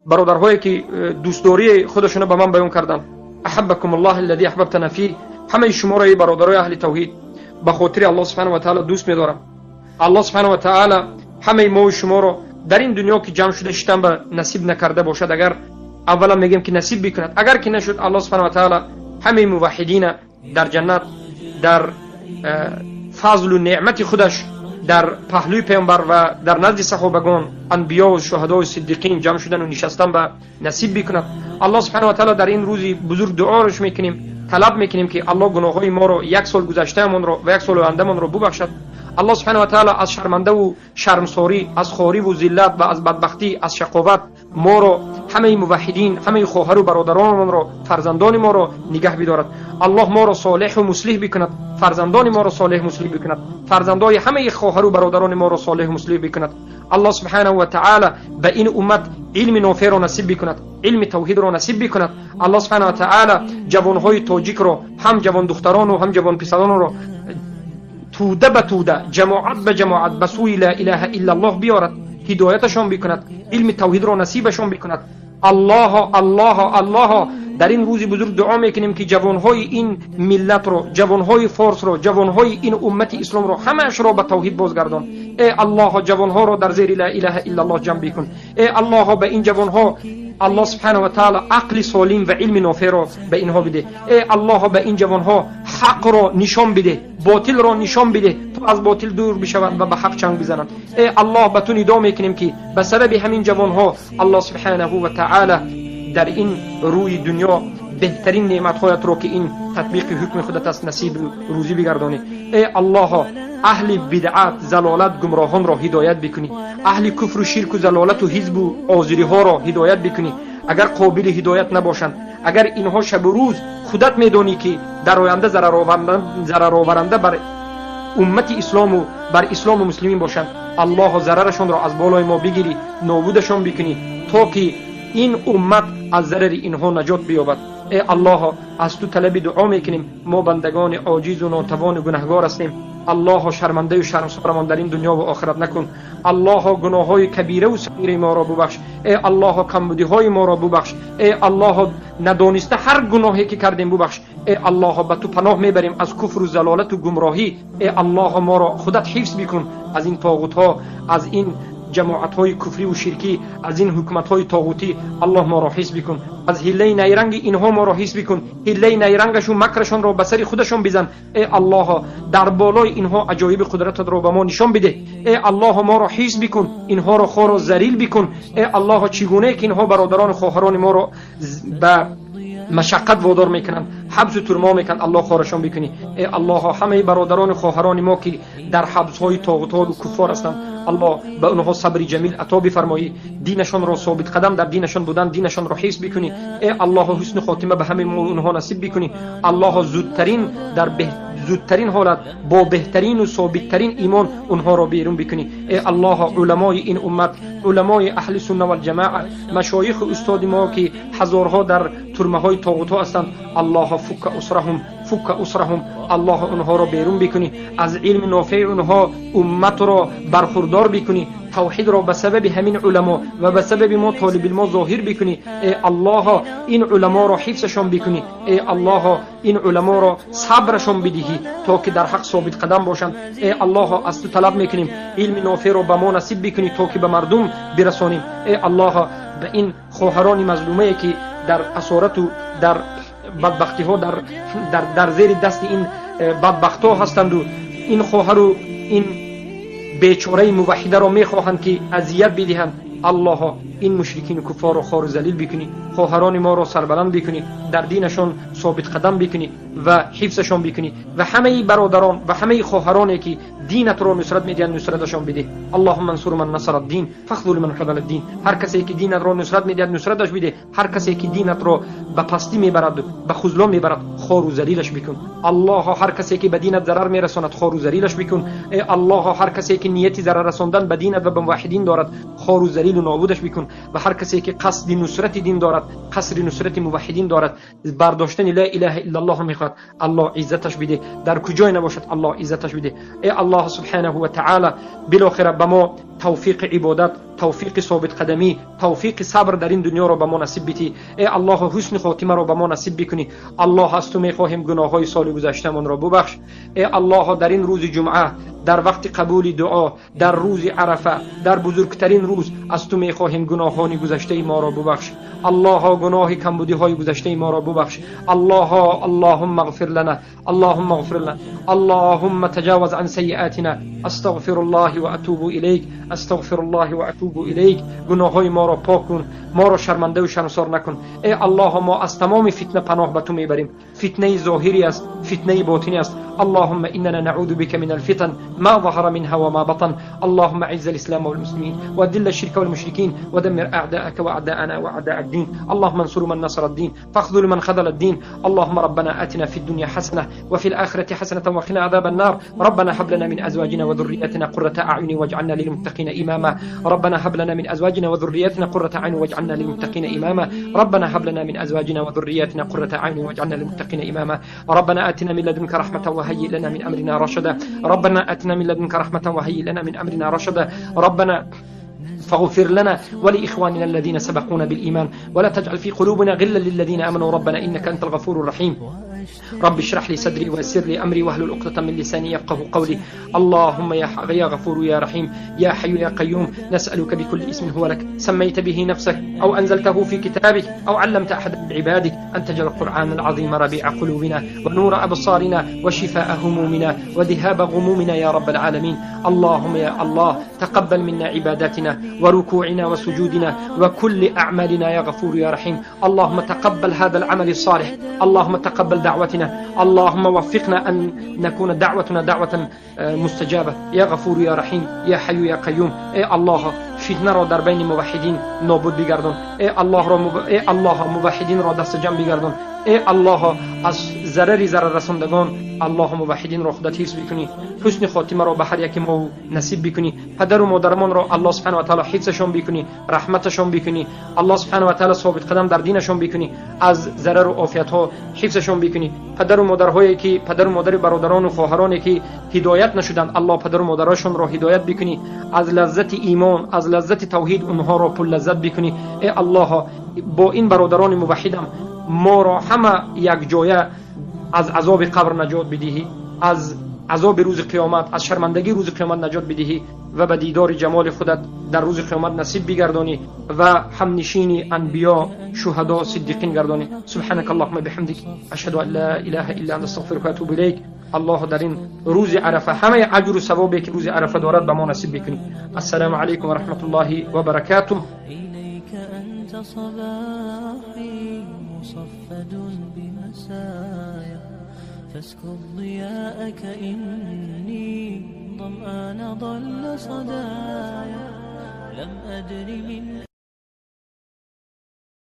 برادرهایی که دوستداری خودشون به من بیان کردن، احبکم الله الذی احببتنا فیه، همه شما را برادرای اهل توحید به خاطر الله سبحانه و تعالی دوست می‌دارم. الله سبحانه و تعالی همه ما و شما را در این دنیا که جمع شده شدن به نصیب نکرده باشد، اگر اولا میگیم که نصیب بکند، اگر که نشد الله سبحانه و تعالی همه موحدین در جنت در فضل و نعمت خودش در پهلوی پیامبر و در نزد صحابگان، انبیا و شهدا و صدیقین جمع شدن و نشستن به نصیب بکند. الله سبحانه و تعالی در این روزی بزرگ دعاش میکنیم، طلب میکنیم که الله گناههای ما رو، یک سال گذشته من رو و یک سال آینده من رو ببخشد. الله سبحانه و تعالی از شرمنده و شرمساری، از خواری و ذلت و از بدبختی، از شقاوت ما رو، همه موحدین، همه خواهر و برادران ما رو، فرزندان ما رو نگه بدارد. الله ما رو صالح و مصلح بکند، فرزندان ما رو صالح مصلح بکند، فرزندای همه خواهر و برادران ما رو صالح مصلح بکند. الله سبحانه و تعالی به این امت علم نافع رو نصیب بکند، علم توحید رو نصیب بکند. الله سبحانه و تعالی جوانهای تاجیک رو، هم جوان دختران و هم جوان پسران رو توده به توده، جماعت به جماعت به سوی لا اله الا الله بیارد، هدایتشان بکند، علم توحید رو نصیبشان بکند. الله الله الله در این روز بزرگ دعا میکنیم که جوانهای این ملت رو، جوانهای فارس رو، جوانهای این امت اسلام رو، همه‌اش رو به توحید بازگردان. ای الله جوانها رو در زیر لا اله الا الله جمع بکن. ای الله به این جوانها الله سبحانه و تعالی عقل سالم و علم نافع رو به اینها بده. ای الله به این جوانها حق رو نشان بده، باطل رو نشان بده تا از باطل دور بشوند و به حق چنگ بزنند. ای الله به تو ندا میکنیم که به سبب همین جوانها الله سبحانه و تعالی در این روی دنیا بهترین نعمت‌هایت رو که این تطبیق حکم خودت است نصیب روزی بگردانی. ای الله اهل بدعت، ضلالت، گمراهان را هدایت بکنی، اهل کفر و شرک و ضلالت و حزب و آزری ها را هدایت بکنی. اگر قابل هدایت نباشند، اگر اینها شب و روز خودت میدانی که در آینده ضرر آورنده بر امت اسلام و بر اسلام و مسلمین باشند، الله ضررشون را از بالای ما بگیری، نابودشون بکنی تا که این امت از ضرر اینها نجات بیابد. ای الله از تو طلب دعا میکنیم، ما بندگان عاجز و ناتوان و گناهگار هستیم. الله شرمنده و شرمسارمان در این دنیا و آخرت نکن. الله گناههای کبیره و صغیره ما را ببخش. ای الله کمبودی های ما را ببخش. ای الله ندانسته هر گناهی که کردیم ببخش. ای الله به تو پناه میبریم از کفر و ضلالت و گمراهی. ای الله ما را خودت حفظ بکن از این طاغوت ها، از این جماعت های کفری و شرکی، از این حکومت های طاغوتی. الله ما را حفظ بکن از حیله نیرنگ اینها، ما را حفظ بکن، حیله نیرنگشون مکرشون را به سر خودشون بزن. ای الله در بالای اینها عجایب قدرتت را به ما نشان بده. ای الله ما را حفظ بکن، اینها را خوار و ذلیل بکن. ای الله چگونه که اینها برادران و خواهران ما را به مشقت وادار میکنن، حبس و ترما میکنن، الله خارشان بکنی. ای الله همه برادران و خواهران ما که در حبس های طاغوت و کفار هستند، الله به اونها صبر جمیل عطا بفرمایی، دینشان را ثابت قدم در دینشان بودن دینشان را حفظ بکنی. ای الله حسن خاتمه به همه اونها نصیب بکنی. الله زودترین حالت با بهترین و ثابتترین ایمان اونها را بیرون بکنی. ای الله علمای این امت، علمای اهل سنت و الجماعه، مشایخ و استاد ما که هزارها در ترمه های طاغوت هستند، الله فک اسرهم، الله اونها را بیرون بکنی، از علم نافع اونها امت را برخوردار بکنی، توحید را به سبب همین علما و به سبب ما طالب العلم ظاهر بکنی. ای الله این علما را حفظشان بکنی. ای الله این علما را صبرشان بدهی تا که در حق ثابت قدم باشند. ای الله از تو طلب میکنیم علم نافع را به ما نصیب بکنی تا که به مردم برسانیم. ای الله به این خواهران مظلومه که در اسارت و در بدبختی ها در زیر دست این بدبخت ها هستند و این خواهر و این بیچاره موحده را میخواهند که اذیت بدهند، الله این مشرکین و کفار را خوار و ذلیل بکنی، خواهران ما را سربلند بکنی، در دینشان ثابت قدم بکنی و حفظشان بکنی و همه برادران و همه خواهرانی که دینت را نصرت میدهند نصرتشان بده. اللهم انصر من نصر الدین فخذل من خذل الدین. هر کسی که دینت را نصرت میدهد نصرتش بده، هر کسی که دینت را به پستی میبرد به خذلان میبرد خوار و ذلیلش بکن. الله هر کسی که به دینت ضرر میرساند خوار و ذلیلش بکن. ای الله هر کسی که نیتی ضرر رساندن به دینت و به موحدین دارد خوار و ذلیل و نابودش بکن. و هر کسی که قصد نصرت دین دارد، قصد نصرت موحدین دارد، برداشتن لا اله الا الله میخواد، الله عزتش بده، در کجای نباشد الله عزتش بده. ای الله سبحانه و تعالی بالاخره به ما توفیق عبادت، توفیق ثابت قدمی، توفیق صبر در این دنیا رو به ما نصیب بدی. ای الله حسن خاتمه رو به ما نصیب بکنی. الله از تو میخواهیم گناههای سال گذشته من را ببخش. ای الله در این روز جمعه، در وقت قبول دعا، در روز عرفه، در بزرگترین روز از تو میخواهیم گناهان گذشته ما را ببخش. الله گناه کمبودی های گذشته ما را ببخش. اللهم اغفر لنا، اللهم اغفر لنا، اللهم تجاوز عن سیئاتنا. استغفر الله و اتوب الیک، استغفر الله و اتوب الیک. گناه های ما را پاک کن، ما را شرمنده و شرمسار نکن. ای الله ما از تمام فتنه پناه به تو میبریم. فتنه ظاهری است، فتنه باطنی است. اللهم اننا نعوذ بك من الفتن ما ظهر منها وما بطن. اللهم اعز الاسلام والمسلمين واذل الشرك والمشركين ودمر اعداءك واعداءنا واعداء الدين. اللهم انصر من نصر الدين فاخذل من خذل الدين. اللهم ربنا آتنا في الدنيا حسنة وفي الآخرة حسنة وقنا عذاب النار. ربنا هب لنا من أزواجنا وذرياتنا قرة أعين واجعلنا للمتقين إماما. ربنا هب لنا من أزواجنا وذرياتنا قرة أعين واجعلنا للمتقين إماما. ربنا هب لنا من أزواجنا وذرياتنا قرة أعين واجعلنا للمتقين إماما. ربنا آتنا من لدنك رحمة وهيئ لنا من أمرنا رشدا. ربنا آتنا من لدنك رحمة وهيئ لنا من أمرنا رشدا. ربنا فاغفر لنا ولإخواننا الذين سبقونا بالإيمان ولا تجعل في قلوبنا غلا للذين آمنوا ربنا إنك أنت الغفور الرحيم. رب اشرح لي صدري ويسر لي أمري واحلل عقدة من لساني يفقه قولي. اللهم يا غفور يا رحيم يا حي يا قيوم نسألك بكل اسم هو لك سميت به نفسك أو أنزلته في كتابك أو علمت أحد من عبادك أن تجعل القرآن العظيم ربيع قلوبنا ونور أبصارنا وشفاء همومنا وذهاب غمومنا يا رب العالمين. اللهم يا الله تقبل منا عباداتنا وركوعنا وسجودنا وكل أعمالنا يا غفور يا رحيم. اللهم تقبل هذا العمل الصالح. اللهم تقبل دعوتنا. اللهم وفقنا أن نكون دعوتنا دعوة مستجابة يا غفور يا رحيم يا حي يا قيوم. ای الله فتنه را در بین موحدین نابود بگردان. ای الله موحدین را دست جمع بگردان. ای الله از ضرر رساندگان الله موحدین را خودت حفظ بکنی. حسن خاتمه را به هر یک ما نصیب بکنی. پدر و مادرمان را الله سبحانه و تعالی حفظشان بکنی، رحمتشان بکنی. الله سبحانه و تعالی ثابت قدم در دینشان بکنی، از ضرر و آفت ها حفظشان بکنی. پدر و مادرهایی که پدر و مادر برادران و خواهرانی که هدایت نشدند الله پدر و مادرشان را هدایت بکنی. از لذت ایمان، از لذت توحید اونها را پر لذت بکنی. ای الله با این برادران موحدم ما را همه یک جایه از عذاب قبر نجات بدهی، از عذاب روز قیامت، از شرمندگی روز قیامت نجات بدهی و به دیدار جمال خودت در روز قیامت نصیب بگردانی و همنشین انبیا، شهدا، صدیقین گردانی. سبحانك اللهم بحمدك اشهد ان لا اله الا انت استغفرك و اتوب الیک. الله در این روز عرفه همه اجر و ثوابی که روز عرفه دارد به ما نصیب بکنی. السلام علیکم و رحمت الله و برکاته. صباحي مصفد بمسايا فاسكب ضياءك إني ظمآن ضل صدايا لم أدر من